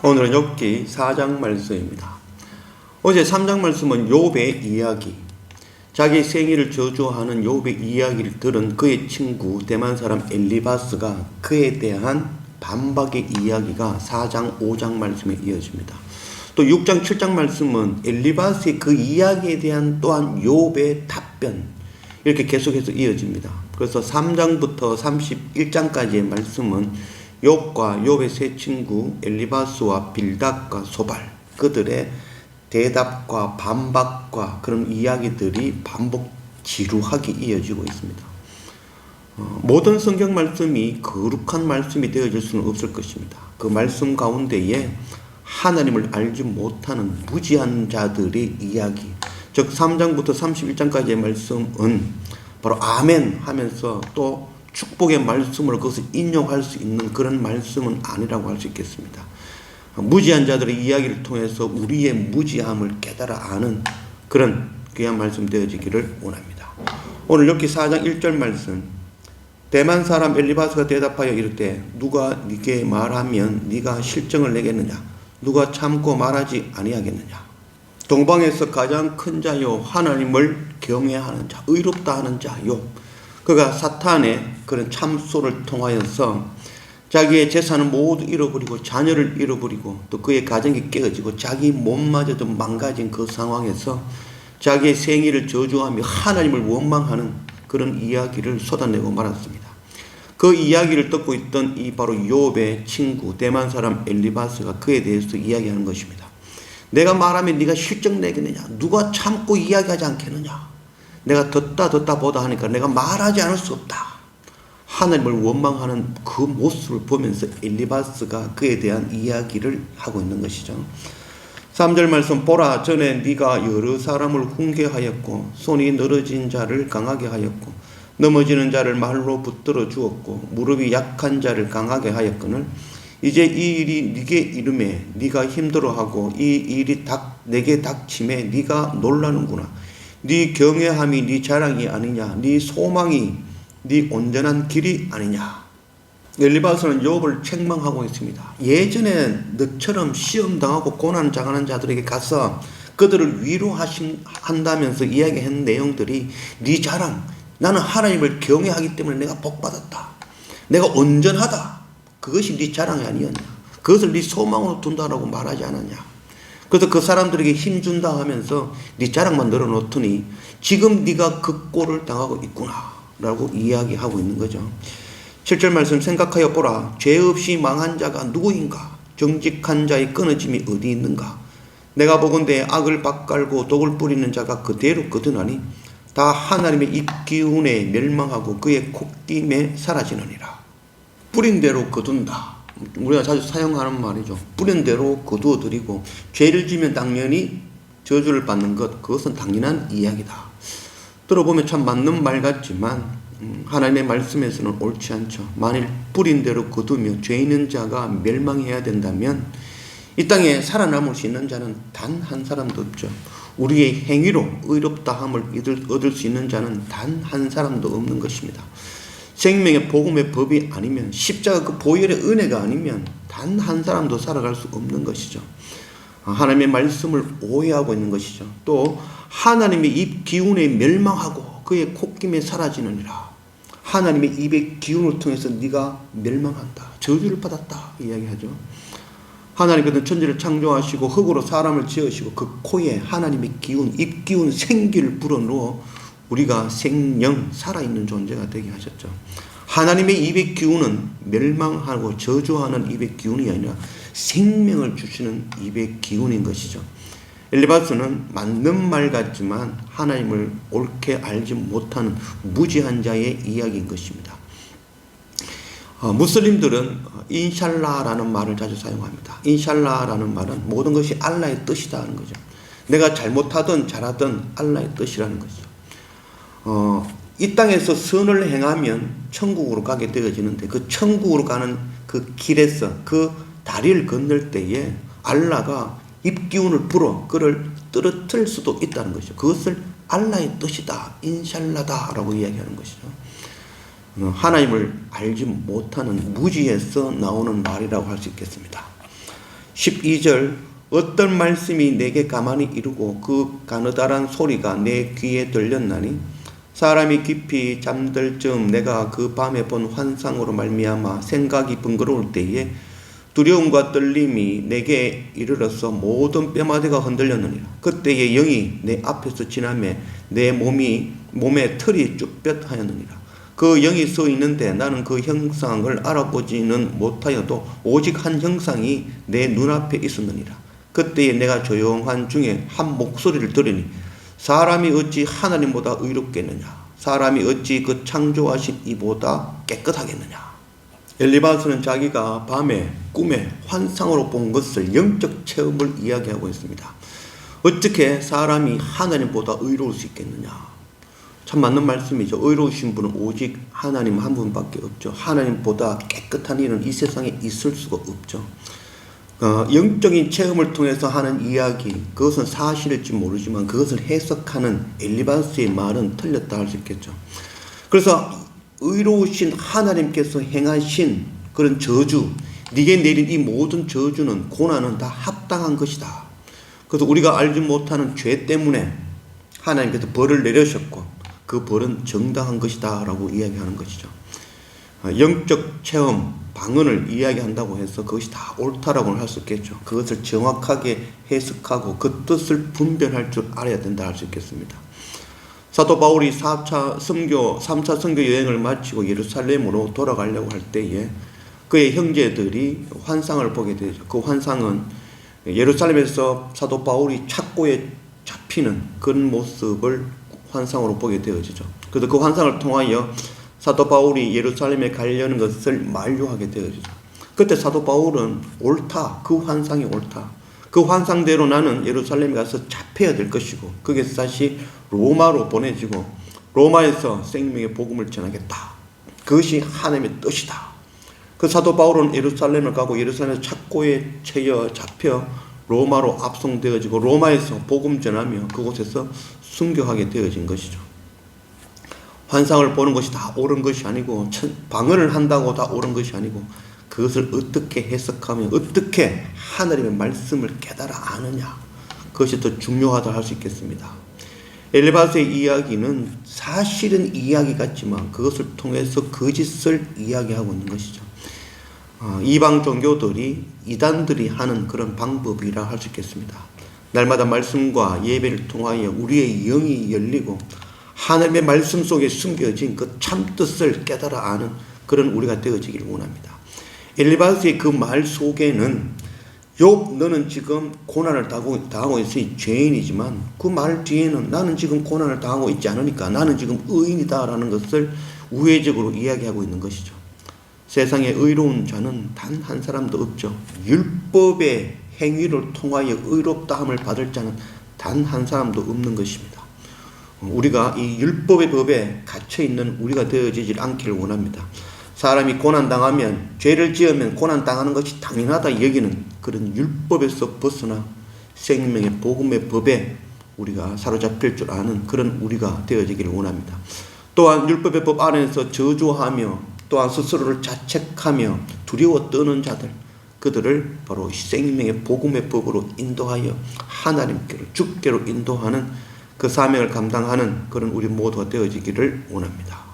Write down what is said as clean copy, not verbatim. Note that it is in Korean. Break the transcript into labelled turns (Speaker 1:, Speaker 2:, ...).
Speaker 1: 오늘은 욥기 4장 말씀입니다. 어제 3장 말씀은 욥의 이야기, 자기 생일을 저주하는 욥의 이야기를 들은 그의 친구 대만 사람 엘리바스가 그에 대한 반박의 이야기가 4장 5장 말씀에 이어집니다. 또 6장 7장 말씀은 엘리바스의 그 이야기에 대한 또한 욥의 답변, 이렇게 계속해서 이어집니다. 그래서 3장부터 31장까지의 말씀은 욥과 욥의 세 친구 엘리바스와 빌닷과 소발, 그들의 대답과 반박과 그런 이야기들이 반복 지루하게 이어지고 있습니다. 모든 성경 말씀이 거룩한 말씀이 되어질 수는 없을 것입니다. 그 말씀 가운데에 하나님을 알지 못하는 무지한 자들의 이야기, 즉 3장부터 31장까지의 말씀은 바로 아멘 하면서 또 축복의 말씀을 그것을 인용할 수 있는 그런 말씀은 아니라고 할 수 있겠습니다. 무지한 자들의 이야기를 통해서 우리의 무지함을 깨달아 아는 그런 귀한 말씀 되어지기를 원합니다. 오늘 욥기 4장 1절 말씀, 대만 사람 엘리바스가 대답하여 이르되 누가 네게 말하면 네가 실정을 내겠느냐, 누가 참고 말하지 아니하겠느냐. 동방에서 가장 큰 자요 하나님을 경외하는 자, 의롭다 하는 자요, 그가 사탄의 그런 참소를 통하여서 자기의 재산을 모두 잃어버리고 자녀를 잃어버리고 또 그의 가정이 깨어지고 자기 몸마저도 망가진 그 상황에서 자기의 생일을 저주하며 하나님을 원망하는 그런 이야기를 쏟아내고 말았습니다. 그 이야기를 듣고 있던 이 바로 욥의 친구 대만 사람 엘리바스가 그에 대해서 이야기하는 것입니다. 내가 말하면 네가 실정 내겠느냐, 누가 참고 이야기하지 않겠느냐, 내가 듣다 보다 하니까 내가 말하지 않을 수 없다. 하나님을 원망하는 그 모습을 보면서 엘리바스가 그에 대한 이야기를 하고 있는 것이죠. 3절 말씀, 보라, 전에 네가 여러 사람을 훈계하였고 손이 늘어진 자를 강하게 하였고 넘어지는 자를 말로 붙들어 주었고 무릎이 약한 자를 강하게 하였거늘 이제 이 일이 네게 이름에 네가 힘들어하고 이 일이 내게 닥침에 네가 놀라는구나. 네 경외함이 네 자랑이 아니냐, 네 소망이 네 온전한 길이 아니냐. 엘리바스는 욥을 책망하고 있습니다. 예전에 너처럼 시험당하고 고난당하는 자들에게 가서 그들을 위로한다면서 이야기한 내용들이 네 자랑, 나는 하나님을 경외하기 때문에 내가 복받았다, 내가 온전하다, 그것이 네 자랑이 아니었냐, 그것을 네 소망으로 둔다라고 말하지 않았냐. 그래서 그 사람들에게 힘준다 하면서 네 자랑만 늘어놓더니 지금 네가 그 꼴을 당하고 있구나 라고 이야기하고 있는 거죠. 7절 말씀, 생각하여 보라, 죄 없이 망한 자가 누구인가, 정직한 자의 끊어짐이 어디 있는가. 내가 보건대 악을 밭갈고 독을 뿌리는 자가 그대로 거두나니 다 하나님의 입기운에 멸망하고 그의 콧김에 사라지느니라. 뿌린 대로 거둔다, 우리가 자주 사용하는 말이죠. 뿌린 대로 거두어드리고 죄를 지면 당연히 저주를 받는 것, 그것은 당연한 이야기다. 들어보면 참 맞는 말 같지만 하나님의 말씀에서는 옳지 않죠. 만일 뿌린 대로 거두며 죄 있는 자가 멸망해야 된다면 이 땅에 살아남을 수 있는 자는 단 한 사람도 없죠. 우리의 행위로 의롭다함을 얻을 수 있는 자는 단 한 사람도 없는 것입니다. 생명의 복음의 법이 아니면, 십자가 그 보혈의 은혜가 아니면 단 한 사람도 살아갈 수 없는 것이죠. 하나님의 말씀을 오해하고 있는 것이죠. 또 하나님의 입 기운에 멸망하고 그의 콧김에 사라지느니라. 하나님의 입의 기운을 통해서 네가 멸망한다, 저주를 받았다 이야기하죠. 하나님께서는 천지를 창조하시고 흙으로 사람을 지으시고 그 코에 하나님의 기운, 입 기운, 생기를 불어넣어 우리가 생명, 살아있는 존재가 되게 하셨죠. 하나님의 입의 기운은 멸망하고 저주하는 입의 기운이 아니라 생명을 주시는 입의 기운인 것이죠. 엘리바스는 맞는 말 같지만 하나님을 옳게 알지 못하는 무지한 자의 이야기인 것입니다. 무슬림들은 인샬라라는 말을 자주 사용합니다. 인샬라라는 말은 모든 것이 알라의 뜻이다 하는 거죠. 내가 잘못하든 잘하든 알라의 뜻이라는 거죠. 이 땅에서 선을 행하면 천국으로 가게 되어지는데 그 천국으로 가는 그 길에서 그 다리를 건널 때에 알라가 입기운을 불어 그를 떨어뜨릴 수도 있다는 것이죠. 그것을 알라의 뜻이다, 인샬라다라고 이야기하는 것이죠. 하나님을 알지 못하는 무지에서 나오는 말이라고 할 수 있겠습니다. 12절 어떤 말씀이 내게 가만히 이르고 그 가느다란 소리가 내 귀에 들렸나니 사람이 깊이 잠들 즈음 내가 그 밤에 본 환상으로 말미암아 생각이 번거로울 때에 두려움과 떨림이 내게 이르러서 모든 뼈마디가 흔들렸느니라. 그때에 영이 내 앞에서 지나매 내 몸에 털이 쭈뼛하였느니라. 그 영이 서 있는데 나는 그 형상을 알아보지는 못하여도 오직 한 형상이 내 눈앞에 있었느니라. 그때에 내가 조용한 중에 한 목소리를 들으니 사람이 어찌 하나님보다 의롭겠느냐, 사람이 어찌 그 창조하신 이보다 깨끗하겠느냐. 엘리바스는 자기가 밤에 꿈에 환상으로 본 것을 영적 체험을 이야기하고 있습니다. 어떻게 사람이 하나님보다 의로울 수 있겠느냐. 참 맞는 말씀이죠. 의로우신 분은 오직 하나님 한 분밖에 없죠. 하나님보다 깨끗한 일은 이 세상에 있을 수가 없죠. 영적인 체험을 통해서 하는 이야기, 그것은 사실일지 모르지만 그것을 해석하는 엘리바스의 말은 틀렸다 할 수 있겠죠. 그래서 의로우신 하나님께서 행하신 그런 저주, 네게 내린 이 모든 저주는, 고난은 다 합당한 것이다. 그래서 우리가 알지 못하는 죄 때문에 하나님께서 벌을 내리셨고 그 벌은 정당한 것이다 라고 이야기하는 것이죠. 영적 체험, 방언을 이야기한다고 해서 그것이 다 옳다라고는 할 수 있겠죠. 그것을 정확하게 해석하고 그 뜻을 분별할 줄 알아야 된다 할 수 있겠습니다. 사도 바울이 3차 선교 여행을 마치고 예루살렘으로 돌아가려고 할 때에 그의 형제들이 환상을 보게 되죠. 그 환상은 예루살렘에서 사도 바울이 착고에 잡히는 그런 모습을 환상으로 보게 되어지죠. 그래서 그 환상을 통하여 사도 바울이 예루살렘에 가려는 것을 만류하게 되어지죠. 그때 사도 바울은 옳다, 그 환상이 옳다, 그 환상대로 나는 예루살렘에 가서 잡혀야 될 것이고 그게 다시 로마로 보내지고 로마에서 생명의 복음을 전하겠다, 그것이 하나님의 뜻이다. 그 사도 바울은 예루살렘을 가고 예루살렘에서 착고에 잡혀 로마로 압송되어지고 로마에서 복음 전하며 그곳에서 순교하게 되어진 것이죠. 환상을 보는 것이 다 옳은 것이 아니고, 방언을 한다고 다 옳은 것이 아니고, 그것을 어떻게 해석하며 어떻게 하나님의 말씀을 깨달아 아느냐, 그것이 더 중요하다 할 수 있겠습니다. 엘리바스의 이야기는 사실은 이야기 같지만 그것을 통해서 거짓을 이야기하고 있는 것이죠. 이방 종교들이, 이단들이 하는 그런 방법이라 할 수 있겠습니다. 날마다 말씀과 예배를 통하여 우리의 영이 열리고 하나님의 말씀 속에 숨겨진 그 참뜻을 깨달아 아는 그런 우리가 되어지기를 원합니다. 엘리바스의 그 말 속에는 욥 너는 지금 고난을 당하고 있으니 죄인이지만 그 말 뒤에는 나는 지금 고난을 당하고 있지 않으니까 나는 지금 의인이다라는 것을 우회적으로 이야기하고 있는 것이죠. 세상에 의로운 자는 단 한 사람도 없죠. 율법의 행위를 통하여 의롭다함을 받을 자는 단 한 사람도 없는 것입니다. 우리가 이 율법의 법에 갇혀있는 우리가 되어지질 않기를 원합니다. 사람이 고난당하면, 죄를 지으면 고난당하는 것이 당연하다 여기는 그런 율법에서 벗어나 생명의 복음의 법에 우리가 사로잡힐 줄 아는 그런 우리가 되어지기를 원합니다. 또한 율법의 법 안에서 저주하며 또한 스스로를 자책하며 두려워 떠는 자들, 그들을 바로 생명의 복음의 법으로 인도하여 하나님께로, 주께로 인도하는 그 사명을 감당하는 그런 우리 모두가 되어지기를 원합니다.